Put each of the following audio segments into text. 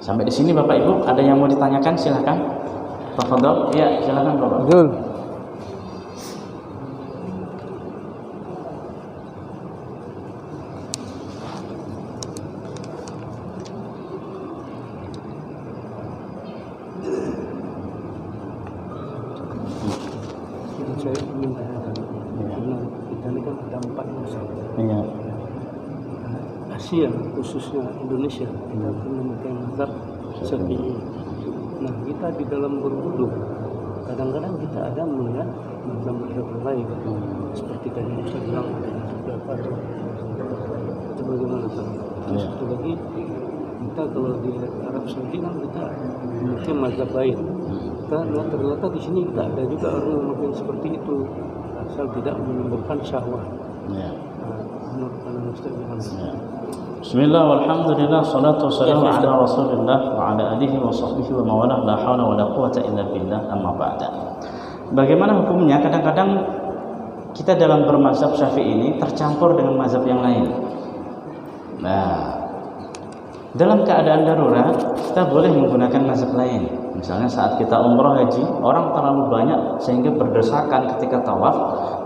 Sampai di sini Bapak Ibu, ada yang mau ditanyakan? Silakan. Tafadhol. Iya, silakan Bapak. Betul. Saya ingin tanyakan, karena kita ini kan ada 4 mazhab. Iya. Asia khususnya Indonesia kita akan memakai mazhab Syafi'i. Nah, kita di dalam berwudu kadang-kadang kita ada melihat mazhab lain, seperti tadi Ustaz bilang ada yang sudah pada itu bagaimana Pak? Terus satu lagi kita kalau di Arab Saudi kan kita memakai mazhab lain. Nah, ternyata di sini kita ada juga orang yang memakai seperti itu asal tidak menimbulkan syahwat. Ya. Menurut pandangan Ustaz gimana? Ya. Bismillah walhamdulillah salatu wassalamu ala Rasulillah wa ala alihi wa sahbihi wa mawalah la haula wa la quwata illa billah amma ba'da. Bagaimana hukumnya kadang-kadang kita dalam bermazhab Syafi'i ini tercampur dengan mazhab yang lain. Nah, dalam keadaan darurat kita boleh menggunakan mazhab lain. Misalnya saat kita umroh haji, orang terlalu banyak sehingga berdesakan ketika tawaf,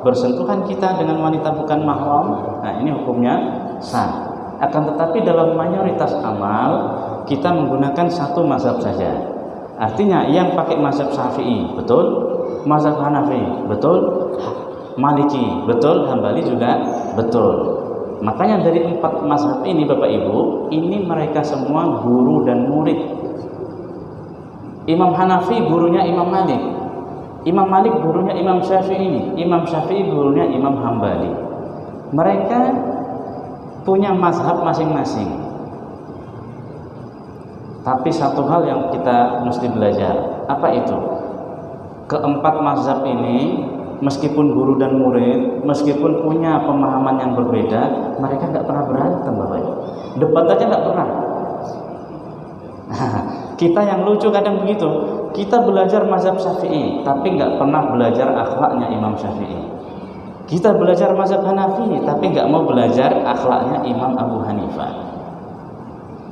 bersentuhan kita dengan wanita bukan mahram. Nah, ini hukumnya sah. Akan tetapi dalam mayoritas amal kita menggunakan satu mazhab saja. Artinya yang pakai mazhab Syafi'i, betul? Mazhab Hanafi, betul? Maliki, betul? Hambali juga betul. Makanya dari 4 mazhab ini Bapak Ibu, ini mereka semua guru dan murid. Imam Hanafi gurunya Imam Malik, Imam Malik gurunya Imam Syafi'i, Imam Syafi'i gurunya Imam Hambali. Mereka punya mazhab masing-masing. Tapi satu hal yang kita mesti belajar, apa itu? Keempat mazhab ini meskipun guru dan murid, meskipun punya pemahaman yang berbeda, mereka nggak pernah berantem Bapak Ibu. Debat aja nggak pernah. Kita yang lucu kadang begitu, kita belajar mazhab Syafi'i tapi nggak pernah belajar akhlaknya Imam Syafi'i. Kita belajar mazhab Hanafi tapi nggak mau belajar akhlaknya Imam Abu Hanifah.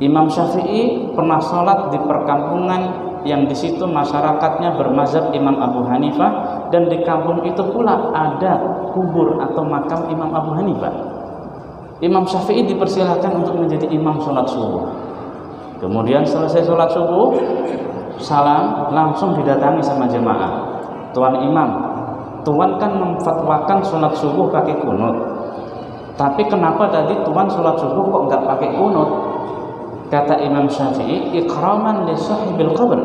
Imam Syafi'i pernah sholat di perkampungan yang di situ masyarakatnya bermazhab Imam Abu Hanifah, dan di kampung itu pula ada kubur atau makam Imam Abu Hanifah. Imam Syafi'i dipersilakan untuk menjadi imam sholat subuh. Kemudian selesai sholat subuh, salam, langsung didatangi sama jemaah. Tuan Imam, Tuan kan memfatwakan sholat subuh pakai kunut. Tapi kenapa tadi Tuan sholat subuh kok nggak pakai kunut? Kata Imam Syafi'i, ikraman li sahibil qabr.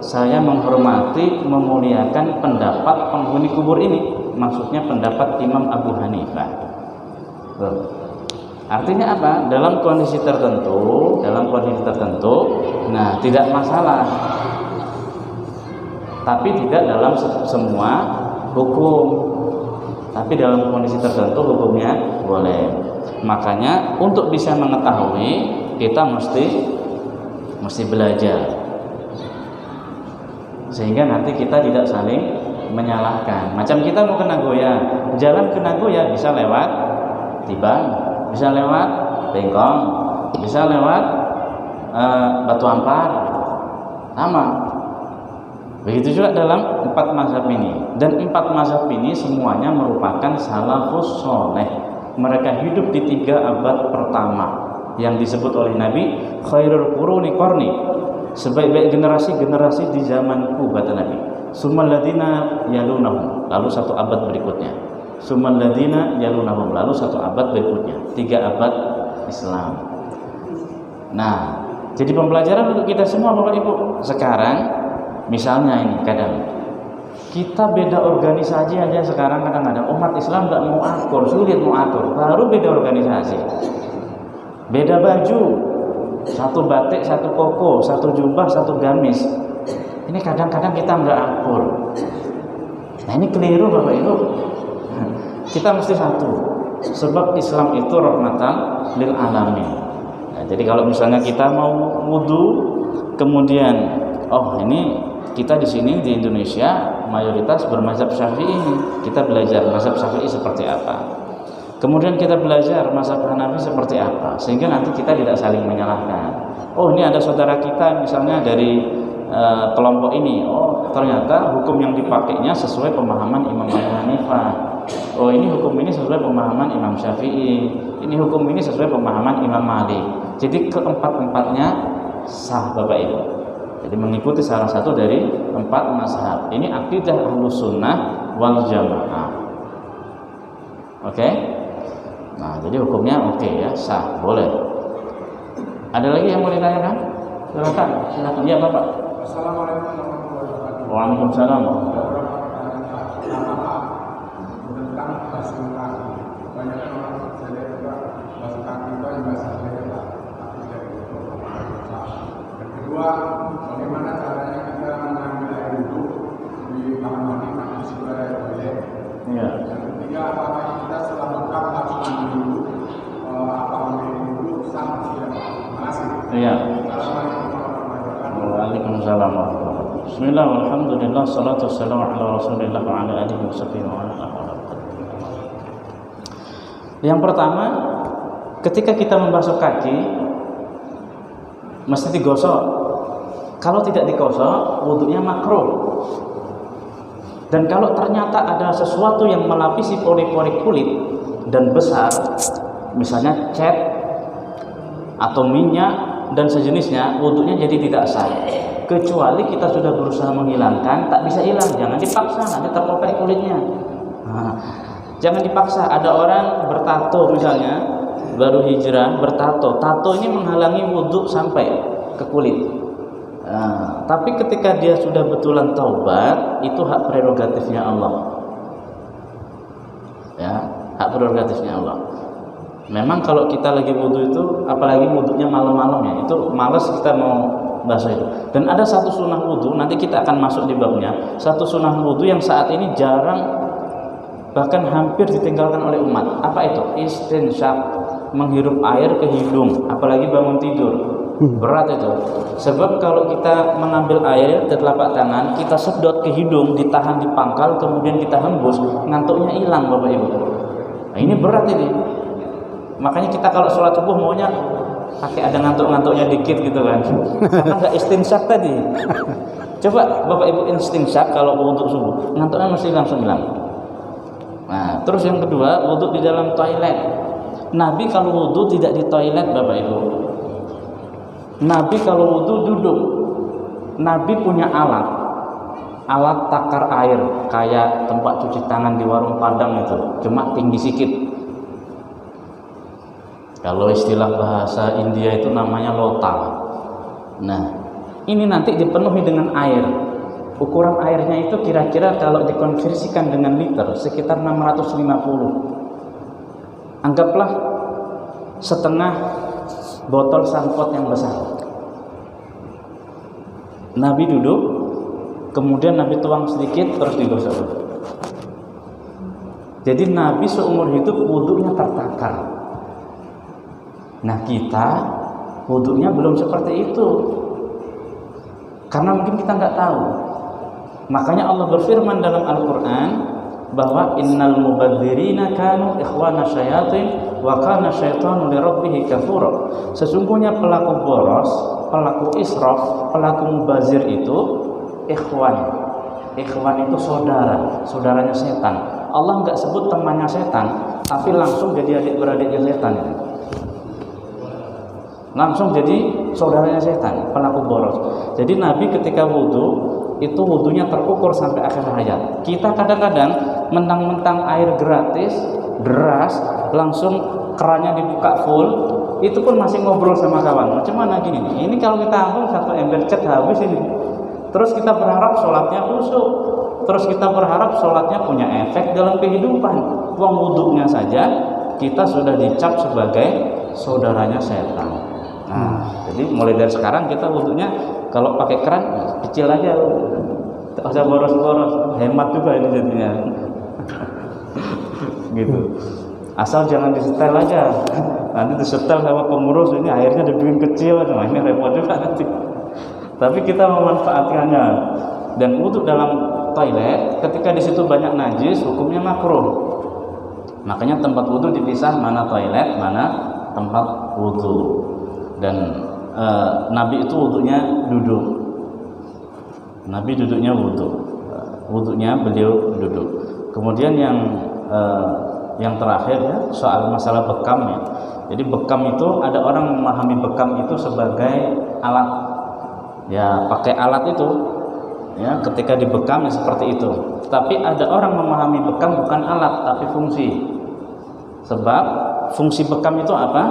Saya menghormati, memuliakan pendapat penghuni kubur ini. Maksudnya pendapat Imam Abu Hanifah. Artinya apa? Dalam kondisi tertentu, nah tidak masalah. Tapi tidak dalam semua hukum. Tapi dalam kondisi tertentu hukumnya boleh. Makanya untuk bisa mengetahui kita mesti belajar. Sehingga nanti kita tidak saling menyalahkan. Macam kita mau ke Nagoya, jalan ke Nagoya bisa lewat Tibang, bisa lewat Bengkong, bisa lewat Batu Ampar, sama. Begitu juga dalam 4 mazhab ini. Dan 4 mazhab ini semuanya merupakan salafus soleh. Mereka hidup di 3 abad pertama yang disebut oleh Nabi khairul quruni qarni, sebaik-baik generasi di zamanku, kata Nabi. Summal ladina yalunahum, lalu 1 abad berikutnya. Summal ladina yalunahum, lalu 1 abad berikutnya. 3 abad Islam. Nah, jadi pembelajaran untuk kita semua Bapak Ibu. Sekarang misalnya ini kadang kita beda organisasi aja sekarang, kadang-kadang umat Islam nggak mau akur, sulit mau akur, baru beda organisasi, beda baju, 1 batik, 1 koko, 1 jubah, 1 gamis. Ini kadang-kadang kita nggak akur. Nah ini keliru Bapak Ibu. Kita mesti satu, sebab Islam itu rahmatan lil alamin. Nah, jadi kalau misalnya kita mau wudu, kemudian ini kita di sini di Indonesia mayoritas bermazhab Syafi'i, kita belajar mazhab Syafi'i seperti apa. Kemudian kita belajar mazhab Hanafi seperti apa, sehingga nanti kita tidak saling menyalahkan. Oh, ini ada saudara kita misalnya dari kelompok ini. Oh, ternyata hukum yang dipakainya sesuai pemahaman Imam Abu Hanifah. Oh, ini hukum ini sesuai pemahaman Imam Syafi'i. Ini hukum ini sesuai pemahaman Imam Malik. Jadi keempat-empatnya sah Bapak Ibu. Jadi mengikuti salah satu dari 4 mazhab. Ini akidah Ahlus Sunnah wal Jamaah. Oke? Nah, jadi hukumnya oke ya, sah, boleh. Ada lagi yang mau ditanyakan? Silakan. Ya, Bapak. Assalamualaikum warahmatullahi wabarakatuh. Waalaikumsalam. Tentang basuh kaki. Banyak orang saya juga basuh kaki itu yang bahasa saya Pak. Tapi dari itu. Yang kedua, bagaimana caranya kita mengambil air wudhu di kamar mandi karena di situ ada toilet. Iya. Yang ketiga, apakah kita setelah bekam harus ambil wudhu? Apa ambil wudhu sah tidak? Terima kasih. Iya. Assalamualaikum warahmatullahi wabarakatuh. Waalaikumsalam warahmatullahi wabarakatuh. Bismillah, walhamdulillah, salatu wassalamu ala rasulillah wa ala alihi wa sahbihi wa ala Yang pertama, ketika kita membasuh kaki mesti digosok. Kalau tidak digosok, wudunya makruh. Dan kalau ternyata ada sesuatu yang melapisi pori-pori kulit dan besar, misalnya cat atau minyak dan sejenisnya, wudunya jadi tidak sah. Kecuali kita sudah berusaha menghilangkan, tak bisa hilang, jangan dipaksa, nanti terkopai kulitnya. Nah, jangan dipaksa. Ada orang bertato misalnya, baru hijrah bertato. Tato ini menghalangi wudhu sampai ke kulit. Nah, tapi ketika dia sudah betulan taubat, itu hak prerogatifnya Allah. Ya, hak prerogatifnya Allah. Memang kalau kita lagi wudhu itu, apalagi wudhunya malam-malam ya, itu malas kita mau basuh itu. Dan ada satu sunnah wudhu, nanti kita akan masuk di babnya. Satu sunnah wudhu yang saat ini jarang, bahkan hampir ditinggalkan oleh umat. Apa itu? Istinsyaq, menghirup air ke hidung, apalagi bangun tidur. Berat itu. Sebab kalau kita mengambil air dari telapak tangan, kita sedot ke hidung, ditahan di pangkal, kemudian kita hembus, ngantuknya hilang Bapak Ibu. Nah, ini berat ini. Makanya kita kalau sholat subuh maunya pakai ada ngantuk-ngantuknya dikit gitu kan, karena nggak istinsyaq tadi. Coba Bapak Ibu istinsyaq kalau untuk subuh, ngantuknya mesti langsung hilang. Nah, terus yang kedua, wudhu di dalam toilet. Nabi kalau wudhu tidak di toilet Bapak Ibu. Nabi kalau wudhu duduk. Nabi punya alat takar air kayak tempat cuci tangan di warung Padang itu, cuma tinggi sedikit. Kalau istilah bahasa India itu namanya lota. Nah, ini nanti dipenuhi dengan air. Ukuran airnya itu kira-kira kalau dikonversikan dengan liter sekitar 650. Anggaplah setengah botol sangkot yang besar. Nabi duduk, kemudian Nabi tuang sedikit terus digosok. Jadi Nabi seumur hidup wudhunya tertakar. Nah, kita wudhunya belum seperti itu, karena mungkin kita nggak tahu. Makanya Allah berfirman dalam Al-Quran bahwa innal mubadzirina kanu ikhwana syayatin wa kana syaitanu li rabbih kafura. Sesungguhnya pelaku boros, pelaku israf, pelaku mubazir itu ikhwan. Ikhwan itu saudara, saudaranya setan. Allah nggak sebut temannya setan, tapi langsung jadi adik-beradiknya setan. Langsung jadi saudaranya setan, pelaku boros. Jadi Nabi ketika wudhu itu wudhunya terukur sampai akhir hayat. Kita kadang-kadang mentang-mentang air gratis, deras, langsung kerannya dibuka full, itu pun masih ngobrol sama kawan. Macam mana gini nih? Ini kalau kita ambil satu ember cat habis ini. Terus kita berharap sholatnya khusyuk. Terus kita berharap sholatnya punya efek dalam kehidupan. Wong wudhunya saja kita sudah dicap sebagai saudaranya setan. Nah, jadi mulai dari sekarang kita wudhunya kalau pakai keran kecil aja, tak usah boros-boros, hemat juga ini jadinya. Gitu. Asal jangan disetel aja. Nanti disetel sama pengurus, ini airnya dibikin kecil, nah ini repot juga nanti. Tapi kita memanfaatkannya. Dan wudhu dalam toilet, ketika di situ banyak najis, hukumnya makruh. Makanya tempat wudhu dipisah, mana toilet, mana tempat wudhu. Dan Nabi itu wudhunya duduk. Nabi duduknya wudhunya beliau duduk. Kemudian yang terakhir ya, soal masalah bekam ya. Jadi bekam itu ada orang memahami bekam itu sebagai alat. Ya, pakai alat itu ya, ketika dibekam ya seperti itu. Tapi ada orang memahami bekam bukan alat tapi fungsi. Sebab fungsi bekam itu apa?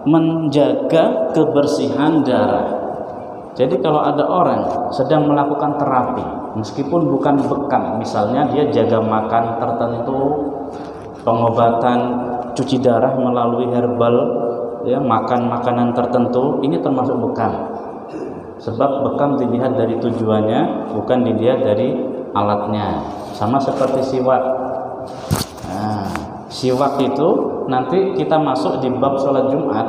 Menjaga kebersihan darah. Jadi kalau ada orang sedang melakukan terapi, meskipun bukan bekam, misalnya dia jaga makan tertentu, pengobatan cuci darah melalui herbal, ya, makan makanan tertentu, ini termasuk bekam. Sebab bekam dilihat dari tujuannya, bukan dilihat dari alatnya. Sama seperti siwak. Nah, siwak itu nanti kita masuk di bab sholat Jumat,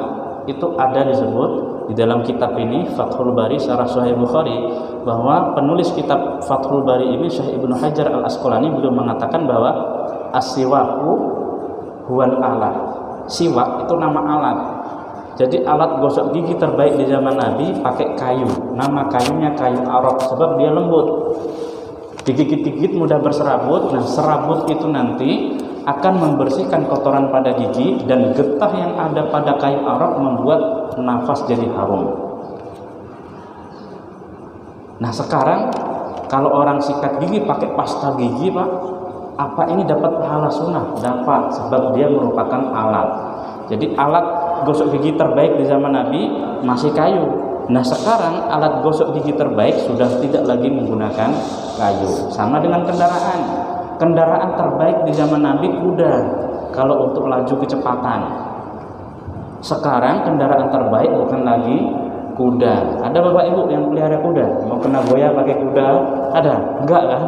itu ada disebut di dalam kitab ini Fathul Bari Syarah Sahih Bukhari, bahwa penulis kitab Fathul Bari ini Syekh Ibnu Hajar Al-Asqalani beliau mengatakan bahwa as-siwaku huwal alat. Siwak itu nama alat. Jadi alat gosok gigi terbaik di zaman Nabi pakai kayu. Nama kayunya kayu arok sebab dia lembut. Digigit-gigit mudah berserabut. Nah, serabut itu nanti akan membersihkan kotoran pada gigi, dan getah yang ada pada kayu arok membuat nafas jadi harum. Nah, sekarang kalau orang sikat gigi pakai pasta gigi, Pak, apa ini dapat pahala sunnah? Dapat, sebab dia merupakan alat. Jadi alat gosok gigi terbaik di zaman Nabi masih kayu. Nah, sekarang alat gosok gigi terbaik sudah tidak lagi menggunakan kayu. Sama dengan kendaraan. Kendaraan terbaik di zaman Nabi kuda kalau untuk laju kecepatan. Sekarang kendaraan terbaik bukan lagi kuda. Ada Bapak Ibu yang pelihara kuda? Mau ke Nagoya pakai kuda? Ada? Enggak kan?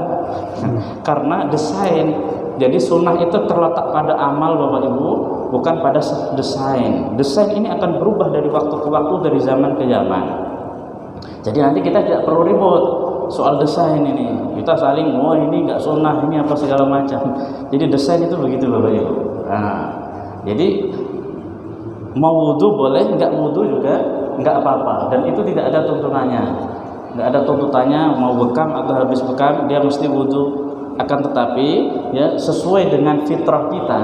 Karena desain. Jadi sunnah itu terletak pada amal Bapak Ibu, bukan pada desain. Desain ini akan berubah dari waktu ke waktu, dari zaman ke zaman. Jadi nanti kita tidak perlu ribut soal desain ini. Kita saling, oh ini enggak sunnah, ini apa segala macam. Jadi desain itu begitu Bapak Ibu. Nah, jadi mau wudu boleh, enggak wudu juga enggak apa-apa, dan itu tidak ada tuntunannya. Enggak ada tuntutannya mau bekam atau habis bekam dia mesti wudu. Akan tetapi ya, sesuai dengan fitrah kita,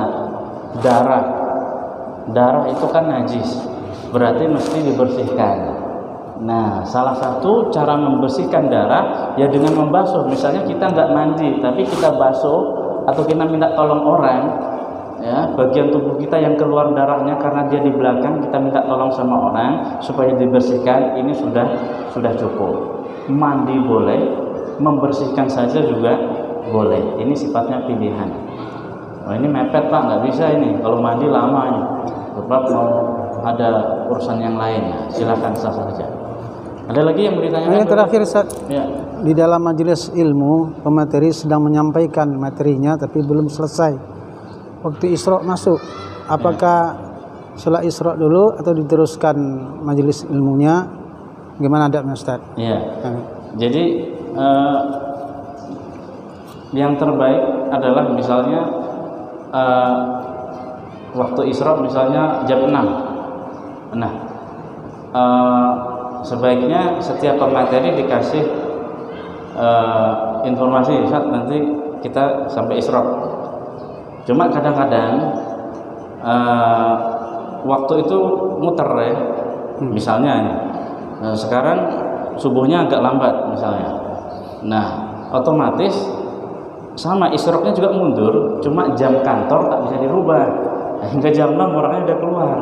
darah itu kan najis, berarti mesti dibersihkan. Nah, salah satu cara membersihkan darah ya dengan membasuh. Misalnya kita nggak mandi tapi kita basuh, atau kita minta tolong orang, ya, bagian tubuh kita yang keluar darahnya karena dia di belakang, kita minta tolong sama orang supaya dibersihkan, ini sudah cukup. Mandi boleh, membersihkan saja juga boleh. Ini sifatnya pilihan. Oh, ini mepet Pak, nggak bisa ini. Kalau mandi lama ini, sebab mau ada urusan yang lain. Silakan sah saja. Ada lagi yang bertanya? Yang terakhir, ya. Di dalam majelis ilmu, pemateri sedang menyampaikan materinya tapi belum selesai. Waktu Isra masuk, apakah sholat Isra dulu atau diteruskan majelis ilmunya? Gimana adabnya Ustaz? Iya. Jadi yang terbaik adalah misalnya waktu Isra misalnya jam 6. Nah, sebaiknya setiap pemateri dikasih informasi, Ustaz nanti kita sampai Isra. Cuma kadang-kadang waktu itu muter ya. Misalnya sekarang subuhnya agak lambat misalnya. Nah, otomatis sama isroknya juga mundur, cuma jam kantor tak bisa dirubah. Hingga jam 6 orangnya udah keluar.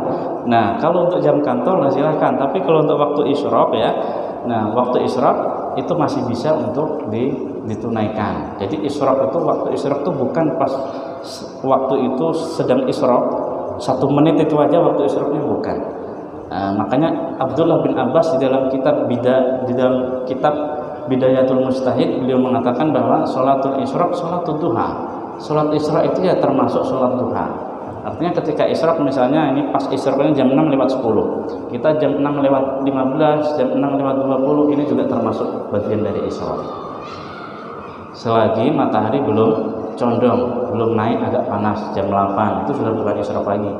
Nah, kalau untuk jam kantor nah silahkan, tapi kalau untuk waktu isrok ya, nah waktu isrok itu masih bisa untuk ditunaikan. Jadi isrok itu, waktu isrok itu bukan pas waktu itu sedang isrok, 1 menit itu aja waktu isroknya, bukan. Makanya Abdullah bin Abbas di dalam kitab Bidayatul Mujtahid beliau mengatakan bahwa sholatul isyraq sholatul duha. Sholat isra itu ya termasuk sholat duha. Artinya ketika isyraq misalnya ini pas isyraqnya jam 6:10, kita jam 6:15, jam 6:20, ini juga termasuk bagian dari isyraq. Selagi matahari belum condong, belum naik agak panas, jam 8 itu sudah bukan isyraq lagi.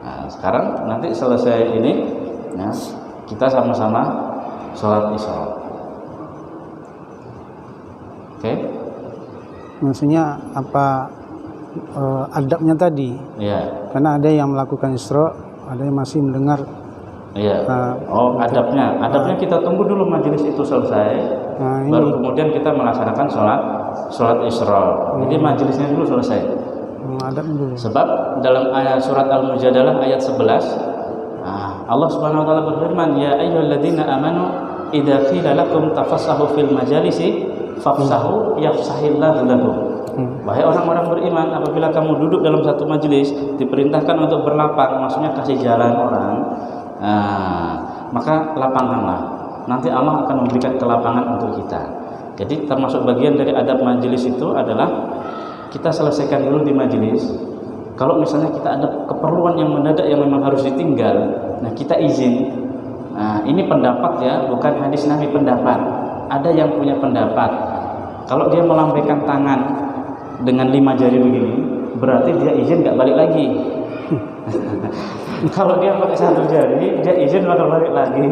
Nah, sekarang nanti selesai ini Ya, kita sama-sama sholat Isra. Oke? Maksudnya apa adabnya tadi? Iya. Karena ada yang melakukan Isra, ada yang masih mendengar. Iya. Oh, adabnya. Adabnya kita tunggu dulu majelis itu selesai. Nah, ini. Baru kemudian kita melaksanakan sholat Isra. Jadi majelisnya dulu selesai. Adab dulu. Sebab dalam ayat surat Al-Mujadalah ayat 11, Allah Subhanahu wa taala berfirman, "Ya ayyuhalladzina amanu idza qila lakum tafassahu fil majalisi fafsahu yafsahillahu lakum." Wahai orang-orang beriman, apabila kamu duduk dalam satu majelis diperintahkan untuk berlapang, maksudnya kasih jalan orang, maka lapangkanlah. Nanti Allah akan memberikan kelapangan untuk kita. Jadi termasuk bagian dari adab majelis itu adalah kita selesaikan dulu di majelis. Kalau misalnya kita ada keperluan yang mendadak yang memang harus ditinggal, nah kita izin. Nah, ini pendapat ya, bukan hadis Nabi, pendapat. Ada yang punya pendapat. Kalau dia melambaikan tangan dengan 5 jari begini, berarti dia izin nggak balik lagi. Kalau dia pakai 1 jari, dia izin bakal balik lagi.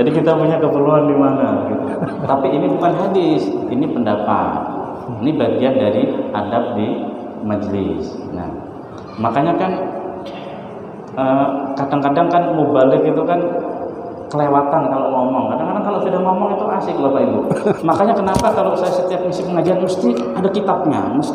Jadi kita punya keperluan di mana? Gitu. Tapi ini bukan hadis, ini pendapat. Ini bagian dari adab di majelis. Nah, makanya kan kadang-kadang kan mubalik itu kan kelewatan kalau ngomong. Kadang-kadang kalau sudah ngomong itu asik Bapak Ibu. Makanya kenapa kalau saya setiap ngisi pengajian mesti ada kitabnya, mesti